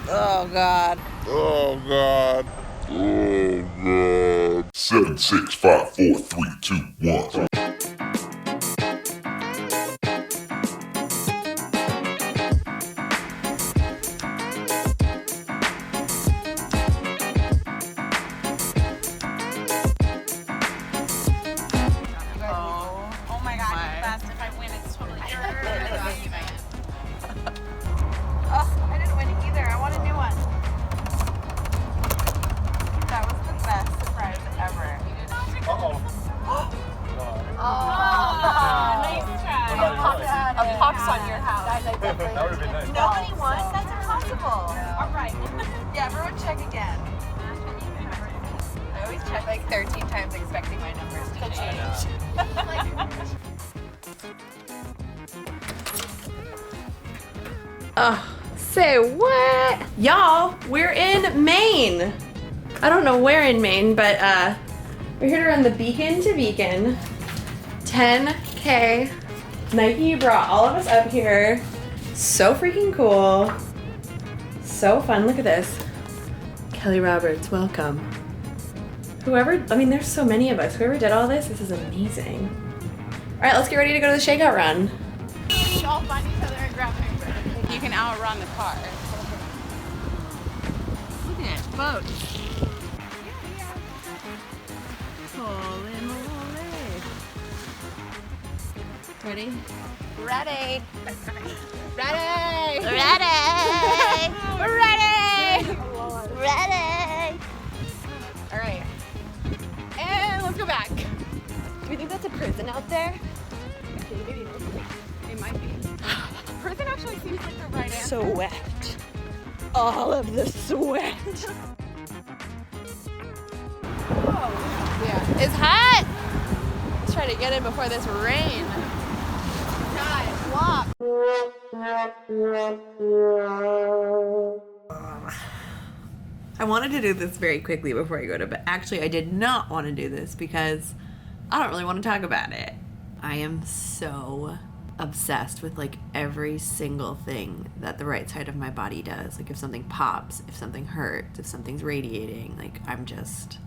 Oh, God. Oh, God. Oh, God. 7, 6, 5, 4, 3, 2, 1. Oh my God, it's best if I win. It's totally yours. Oh, I didn't win either. I want a new one. That was the best surprise ever. Uh-oh. Nice try. A pox on your house. That would have been nice. Nobody won? That's impossible. All right. Yeah, everyone check again. I always check like 13 times expecting my numbers to change. Say what? Y'all, we're in Maine. I don't know where in Maine, but we're here to run the Beacon to Beacon 10K. Nike brought all of us up here. So freaking cool. So fun. Look at this. Kelly Roberts, welcome. There's so many of us. Whoever did all this is amazing. All right, let's get ready to go to the shakeout run. We all find each other and grab pictures. You can outrun the car. Look at it, boats. Holy moly. Ready? Ready. Ready. Ready. Ready. All right. And let's go back. Do we think that's a prison out there? Maybe. It might be. Prison actually seems like the right answer. Sweat. All of the sweat. Yeah. It's hot. Let's try to get in before this rain. Guys, walk. I wanted to do this very quickly before I go to bed. Actually, I did not want to do this because I don't really want to talk about it. I am so obsessed with like every single thing that the right side of my body does. Like if something pops, if something hurts, if something's radiating, like I'm just,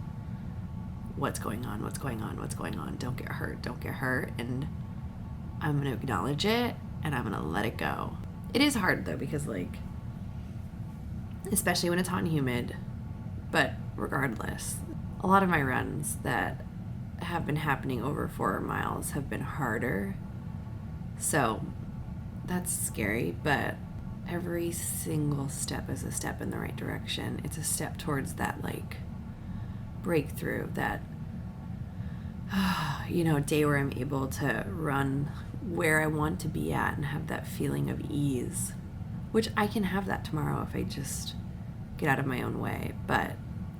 what's going on? Don't get hurt. And I'm going to acknowledge it and I'm going to let it go. It is hard though because like, especially when it's hot and humid, but regardless, a lot of my runs that have been happening over 4 miles have been harder. So that's scary, but every single step is a step in the right direction. It's a step towards that like breakthrough, that day where I'm able to run where I want to be at and have that feeling of ease, which I can have that tomorrow if I just get out of my own way. But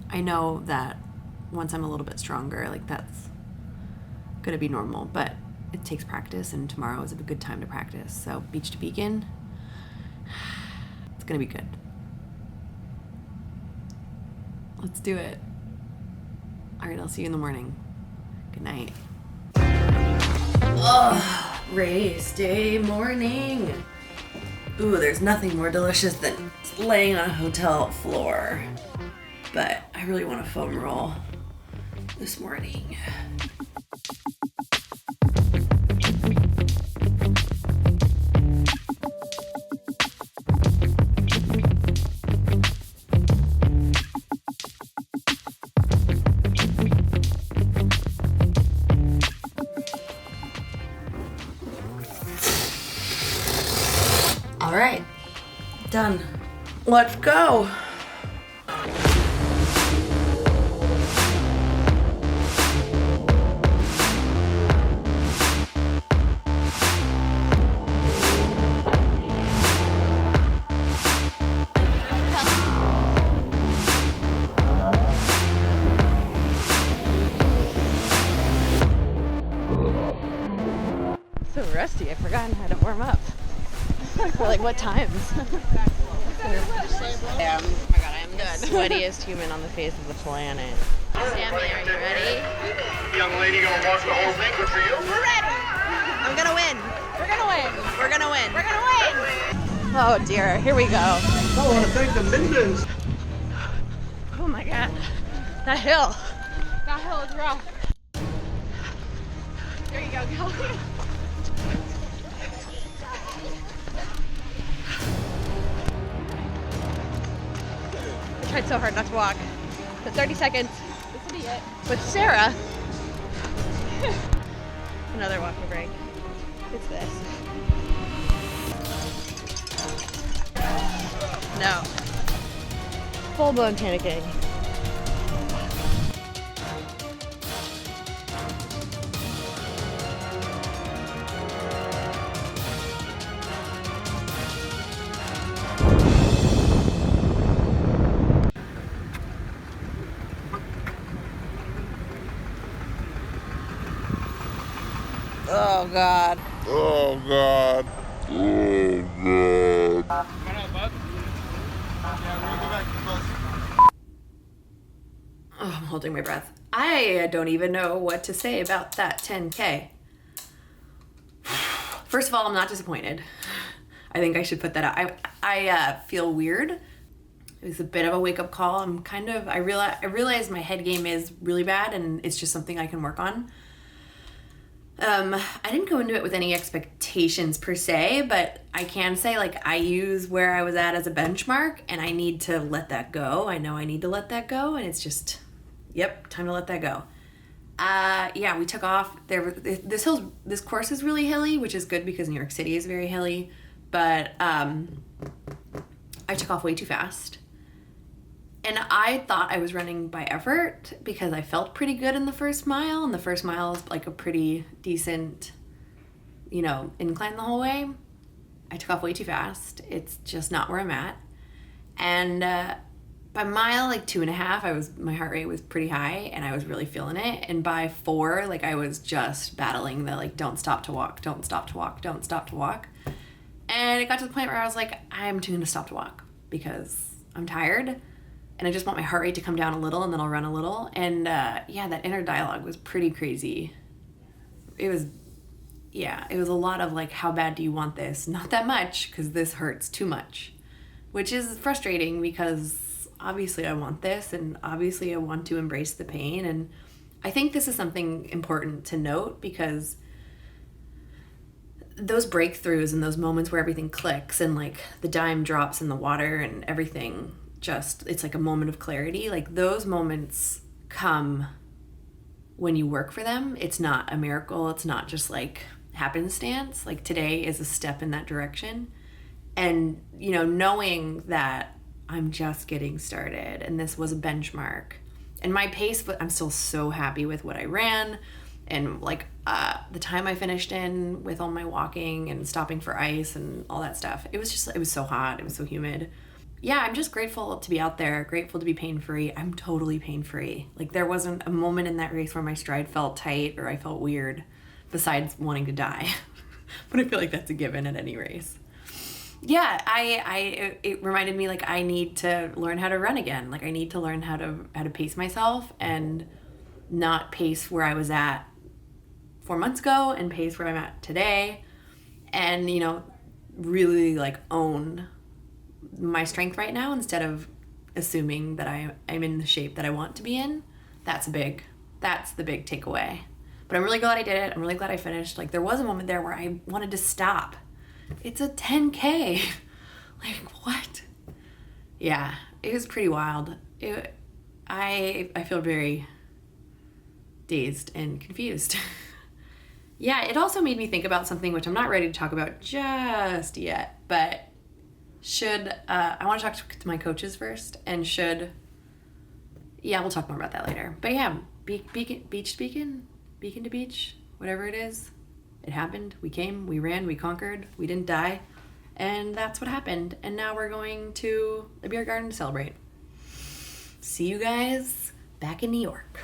I know that once I'm a little bit stronger, like that's gonna be normal, but it takes practice, and tomorrow is a good time to practice. So beach to beacon, it's gonna be good. Let's do it. All right, I'll see you in the morning. Good night. Ugh, race day morning. Ooh, there's nothing more delicious than laying on a hotel floor. But I really want a foam roll this morning. All right, done. Let's go. So rusty, I've forgotten how to warm up. For like what times? Oh my God, I am the sweatiest human on the face of the planet. Sammy, are you ready? Young lady gonna watch the whole thing. Good for you. We're ready. I'm gonna win. We're gonna win. We're gonna win. We're gonna win. Oh dear, here we go. I want to thank the Midlands. Oh my god. That hill. That hill is rough. There you go, Kelly. I tried so hard not to walk. For 30 seconds. This will be it. With Sarah. Another walking break. It's this. No. Full blown panicking. Oh God. Oh God. Oh God. Oh, I'm holding my breath. I don't even know what to say about that 10K. First of all, I'm not disappointed. I think I should put that out. I feel weird. It was a bit of a wake-up call. I realize my head game is really bad and it's just something I can work on. I didn't go into it with any expectations per se, but I can say like I use where I was at as a benchmark and I need to let that go. I know I need to let that go and it's just, yep, time to let that go. Yeah, we took off. This course is really hilly, which is good because New York City is very hilly, but I took off way too fast. And I thought I was running by effort because I felt pretty good in the first mile. And the first mile is like a pretty decent, incline the whole way. I took off way too fast. It's just not where I'm at. And by mile 2.5, my heart rate was pretty high and I was really feeling it. And by 4, I was just battling the don't stop to walk, don't stop to walk, don't stop to walk. And it got to the point where I was like, I'm just gonna stop to walk because I'm tired. And I just want my heart rate to come down a little and then I'll run a little. And that inner dialogue was pretty crazy. It was a lot of how bad do you want this? Not that much, because this hurts too much. Which is frustrating because obviously I want this and obviously I want to embrace the pain. And I think this is something important to note because those breakthroughs and those moments where everything clicks and the dime drops in the water and everything it's like a moment of clarity. Those moments come when you work for them. It's not a miracle. It's not just happenstance. Today is a step in that direction. And, knowing that I'm just getting started and this was a benchmark and my pace, I'm still so happy with what I ran and the time I finished in with all my walking and stopping for ice and all that stuff. It was so hot. It was so humid. Yeah, I'm just grateful to be out there, grateful to be pain-free. I'm totally pain-free. There wasn't a moment in that race where my stride felt tight or I felt weird, besides wanting to die. But I feel like that's a given at any race. Yeah, it reminded me I need to learn how to run again. I need to learn how to pace myself and not pace where I was at 4 months ago and pace where I'm at today. And, really own my strength right now instead of assuming that I'm in the shape that I want to be in. That's the big takeaway. But I'm really glad I did it. I'm really glad I finished. There was a moment there where I wanted to stop. It's a 10K. What? Yeah, it was pretty wild. I feel very dazed and confused. Yeah, it also made me think about something which I'm not ready to talk about just yet, but I want to talk to my coaches first and we'll talk more about that later. But yeah, beach to beach, whatever it is, it happened. We came, we ran, we conquered, we didn't die. And that's what happened. And now we're going to the beer garden to celebrate. See you guys back in New York.